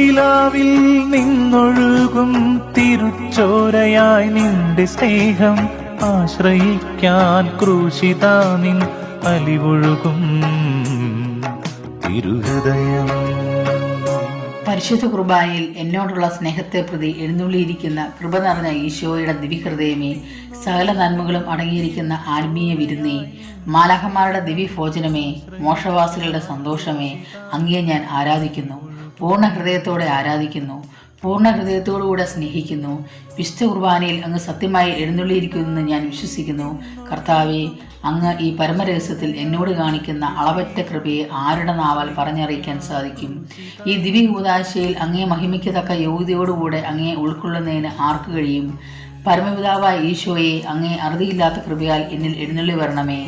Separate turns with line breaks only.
പൂനിലാവിൽ നിന്നൊഴുകും തിരുച്ചോരയായി നിന്റെ സ്നേഹം ആശ്രയിക്കാൻ ക്രൂശിതാ നിൻ അലിവൊഴുകും തിരുഹൃദയം.
പരിശുദ്ധ കുർബാനയിൽ എന്നോടുള്ള സ്നേഹത്തെ പ്രതി എഴുന്നള്ളിയിരിക്കുന്ന കൃപ നിറഞ്ഞ ഈശോയുടെ ദിവ്യഹൃദയമേ, സകല നന്മകളും അടങ്ങിയിരിക്കുന്ന ആത്മീയ വിരുന്നേ, മാലാഖമാരുടെ ദിവ്യഭോജനമേ, മോക്ഷവാസികളുടെ സന്തോഷമേ, അങ്ങയെ ഞാൻ ആരാധിക്കുന്നു. പൂർണ്ണ ഹൃദയത്തോടെ ആരാധിക്കുന്നു, പൂർണ്ണ ഹൃദയത്തോടുകൂടെ സ്നേഹിക്കുന്നു. വിശുദ്ധ കുർബാനയിൽ അങ്ങ് സത്യമായി എഴുന്നള്ളിയിരിക്കുമെന്ന് ഞാൻ വിശ്വസിക്കുന്നു. കർത്താവെ, അങ്ങ് ഈ പരമരഹസ്യത്തിൽ എന്നോട് കാണിക്കുന്ന അളവറ്റ കൃപയെ ആരുടെ നാവാൽ പറഞ്ഞറിയിക്കാൻ സാധിക്കും? ഈ ദിവ്യ കൂദാശയിൽ അങ്ങയെ മഹിമയ്ക്കത്തക്ക യോഗ്യതയോടുകൂടെ അങ്ങയെ ഉൾക്കൊള്ളുന്നതിന് ആർക്ക് കഴിയും? പരമപിതാവായ ഈശോയെ, അങ്ങേ അറുതിയില്ലാത്ത കൃപയാൽ എന്നിൽ എഴുന്നള്ളി വരണമേ.